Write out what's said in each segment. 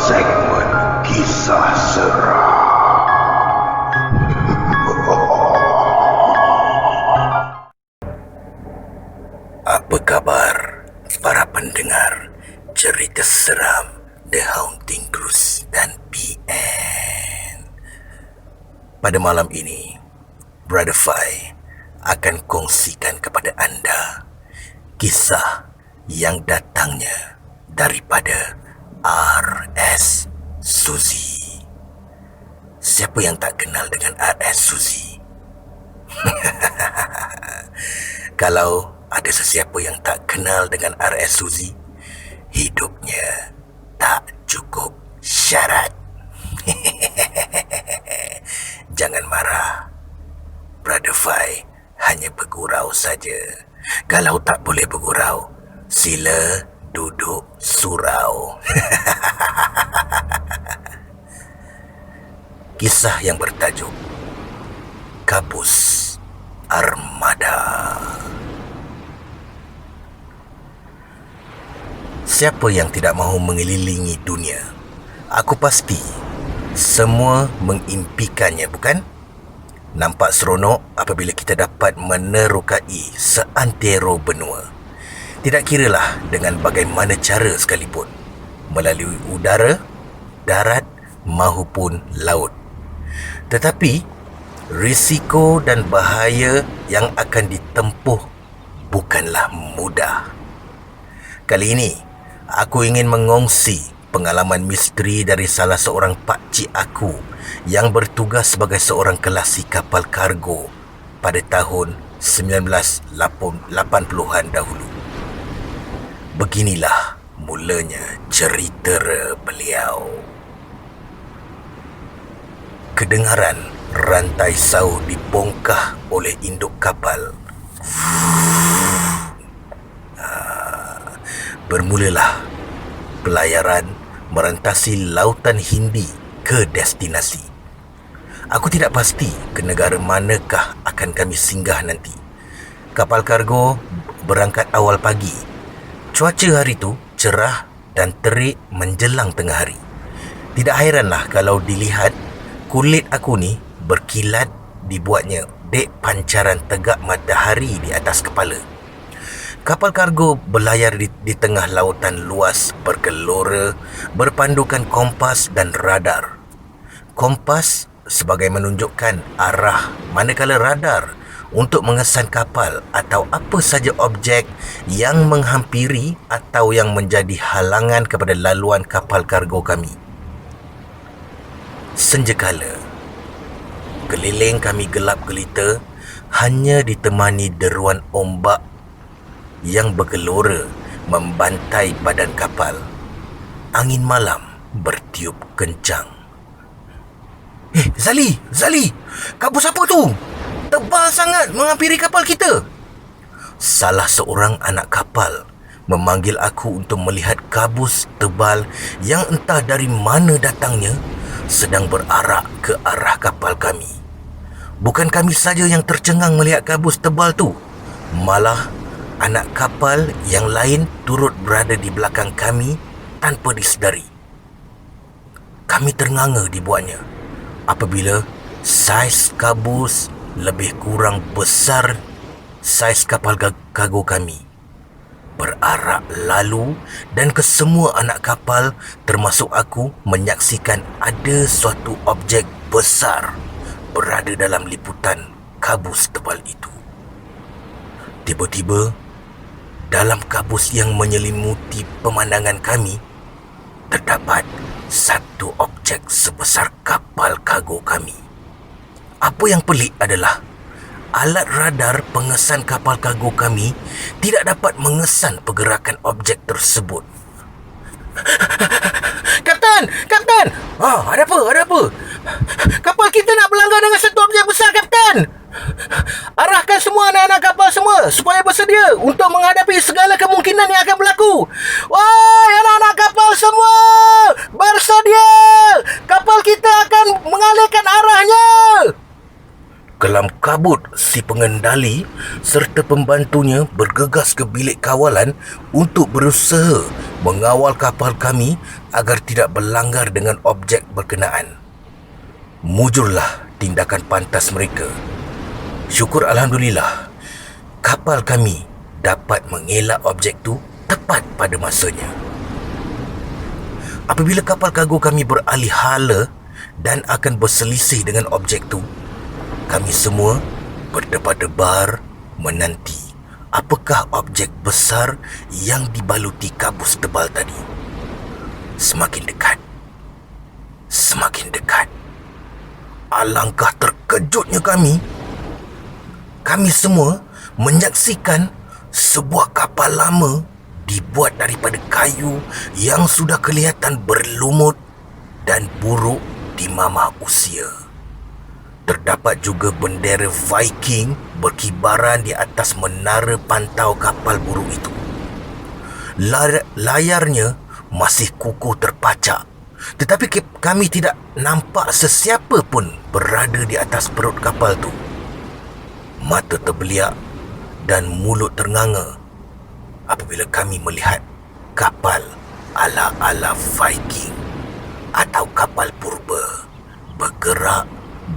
segmen kisah seram. Apa khabar para pendengar cerita seram The Haunting Cruise dan PN? Pada malam ini, Brother Fai akan kongsikan kepada anda kisah yang datangnya daripada R.S. Suzy. Siapa yang tak kenal dengan R.S. Suzy? Kalau ada sesiapa yang tak kenal dengan R.S. Suzy, hidupnya tak cukup syarat. Jangan marah, Brother Fai hanya bergurau saja. Kalau tak boleh bergurau, sila duduk surau. Kisah yang bertajuk Kabus Armada. Siapa yang tidak mahu mengelilingi dunia? Aku pasti semua mengimpikannya, bukan? Nampak seronok apabila kita dapat menerokai seantero benua. Tidak kiralah dengan bagaimana cara sekalipun, melalui udara, darat mahupun laut. Tetapi risiko dan bahaya yang akan ditempuh bukanlah mudah. Kali ini, aku ingin mengongsi pengalaman misteri dari salah seorang pakcik aku yang bertugas sebagai seorang kelasi kapal kargo pada tahun 1980-an dahulu. Beginilah mulanya cerita beliau. Kedengaran rantai sau dibongkah oleh induk kapal. Bermulalah pelayaran merantasi lautan Hindi ke destinasi. Aku tidak pasti ke negara manakah akan kami singgah nanti. Kapal kargo berangkat awal pagi. Cuaca hari itu cerah dan terik menjelang tengah hari. Tidak hairanlah kalau dilihat kulit aku ni berkilat dibuatnya dek pancaran tegak matahari di atas kepala. Kapal kargo berlayar di tengah lautan luas bergelora berpandukan kompas dan radar. Kompas sebagai menunjukkan arah, manakala radar untuk mengesan kapal atau apa saja objek yang menghampiri atau yang menjadi halangan kepada laluan kapal kargo kami. Senjakala, keliling kami gelap gelita hanya ditemani deruan ombak yang bergelora membantai badan kapal. Angin malam bertiup kencang. Zali! Kabus apa tu? Tebal sangat menghampiri kapal kita. Salah seorang anak kapal memanggil aku untuk melihat kabus tebal yang entah dari mana datangnya sedang berarak ke arah kapal kami. Bukan kami saja yang tercengang melihat kabus tebal tu, malah anak kapal yang lain turut berada di belakang kami tanpa disedari. Kami ternganga dibuatnya apabila saiz kabus lebih kurang besar saiz kapal kargo kami berarak lalu, dan kesemua anak kapal termasuk aku menyaksikan ada suatu objek besar berada dalam liputan kabus tebal itu. Tiba-tiba, dalam kabus yang menyelimuti pemandangan kami, terdapat satu objek sebesar kapal kargo kami. Apa yang pelik adalah alat radar pengesan kapal kargo kami tidak dapat mengesan pergerakan objek tersebut. Kapten! Ada apa? Kapal kita nak berlanggar dengan satu objek besar, Kapten! Arahkan semua anak-anak kapal semua supaya bersedia untuk menghadapi segala kemungkinan yang akan berlaku. Wahai anak-anak kapal semua, bersedia! Kapal kita akan mengalihkan arahnya! Kelam kabut, si pengendali serta pembantunya bergegas ke bilik kawalan untuk berusaha mengawal kapal kami agar tidak berlanggar dengan objek berkenaan. Mujurlah tindakan pantas mereka. Syukur Alhamdulillah, kapal kami dapat mengelak objek tu tepat pada masanya. Apabila kapal kargo kami beralih hala dan akan berselisih dengan objek tu, kami semua berdebar-debar menanti apakah objek besar yang dibaluti kabus tebal tadi. Semakin dekat, semakin dekat. Alangkah terkejutnya kami semua menyaksikan sebuah kapal lama dibuat daripada kayu yang sudah kelihatan berlumut dan buruk di mamah usia. Terdapat juga bendera Viking berkibaran di atas menara pantau kapal buruk itu. Layarnya masih kukuh terpacak, tetapi kami tidak nampak sesiapa pun berada di atas perut kapal tu. Mata terbeliak dan mulut ternganga apabila kami melihat kapal ala-ala Viking atau kapal purba bergerak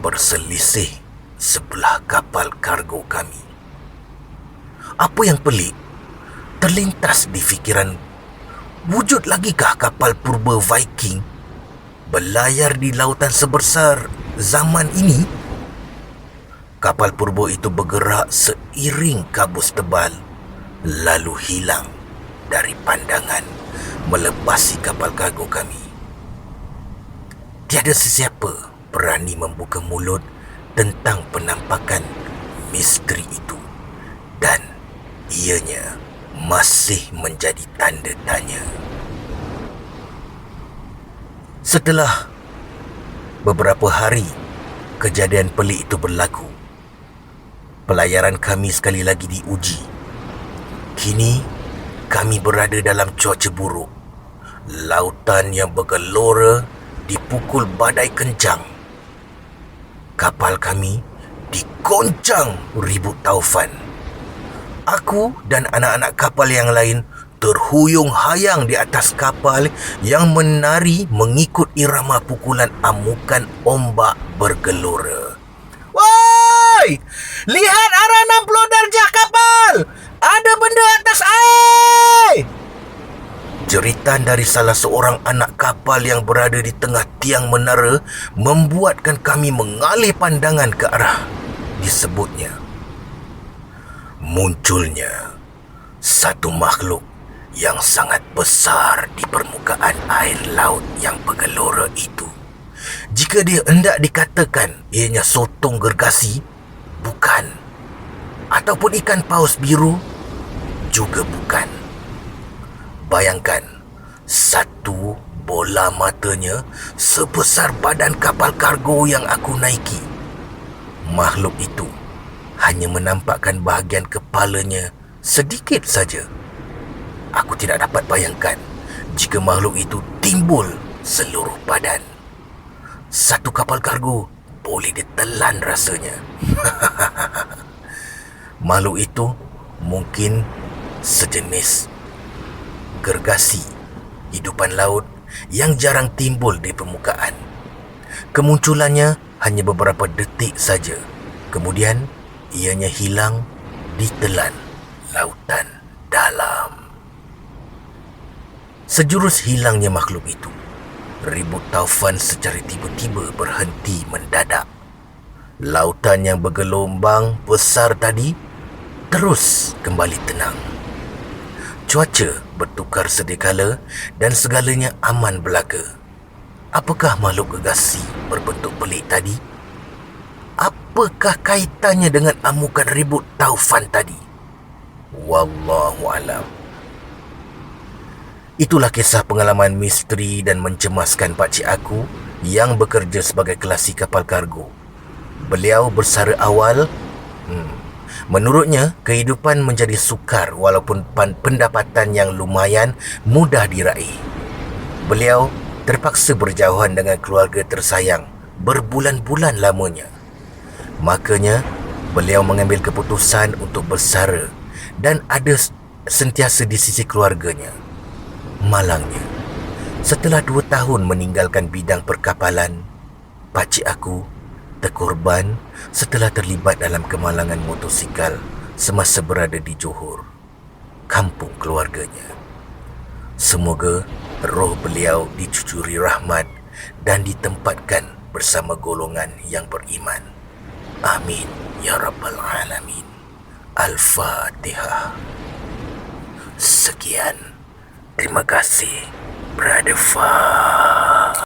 berselisih sebelah kapal kargo kami. Apa yang pelik terlintas di fikiran, wujud lagikah kapal purba Viking berlayar di lautan sebesar zaman ini? Kapal purba itu bergerak seiring kabus tebal, lalu hilang dari pandangan melepasi kapal kargo kami. Tiada sesiapa berani membuka mulut tentang penampakan misteri itu, dan ianya masih menjadi tanda tanya. Setelah beberapa hari kejadian pelik itu berlaku, pelayaran kami sekali lagi diuji. Kini kami berada dalam cuaca buruk. Lautan yang bergelora dipukul badai kencang. Kapal kami digoncang ribut taufan. Aku dan anak-anak kapal yang lain terhuyung-hayang di atas kapal yang menari mengikut irama pukulan amukan ombak bergelora. Woi! Lihat arah 60 darjah kapal! Ada benda atas air! Jeritan dari salah seorang anak kapal yang berada di tengah tiang menara membuatkan kami mengalih pandangan ke arah disebutnya. Munculnya satu makhluk yang sangat besar di permukaan air laut yang bergelora itu. Jika dia hendak dikatakan ianya sotong gergasi, bukan. Ataupun ikan paus biru, juga bukan. Bayangkan, satu bola matanya sebesar badan kapal kargo yang aku naiki. Makhluk itu hanya menampakkan bahagian kepalanya sedikit saja. Aku tidak dapat bayangkan jika makhluk itu timbul seluruh badan. Satu kapal kargo boleh ditelan rasanya. Makhluk itu mungkin sejenis gergasi hidupan laut yang jarang timbul di permukaan. Kemunculannya hanya beberapa detik saja. Kemudian ianya hilang ditelan lautan dalam. Sejurus hilangnya makhluk itu, ribut taufan secara tiba-tiba berhenti mendadak. Lautan yang bergelombang besar tadi terus kembali tenang. Cuaca bertukar sedikala dan segalanya aman belaka. Apakah makhluk gergasi berbentuk pelik tadi? Apakah kaitannya dengan amukan ribut taufan tadi? Wallahualam. Itulah kisah pengalaman misteri dan mencemaskan pakcik aku yang bekerja sebagai kelasi kapal kargo. Beliau bersara awal, menurutnya kehidupan menjadi sukar walaupun pendapatan yang lumayan mudah diraih. Beliau terpaksa berjauhan dengan keluarga tersayang berbulan-bulan lamanya. Makanya beliau mengambil keputusan untuk bersara dan ada sentiasa di sisi keluarganya. Malangnya, setelah 2 tahun meninggalkan bidang perkapalan, pakcik aku terkorban setelah terlibat dalam kemalangan motosikal semasa berada di Johor, kampung keluarganya. Semoga roh beliau dicucuri rahmat dan ditempatkan bersama golongan yang beriman. Amin ya rabbal alamin. Al-Fatihah. Sekian. Terima kasih, Brother Fah.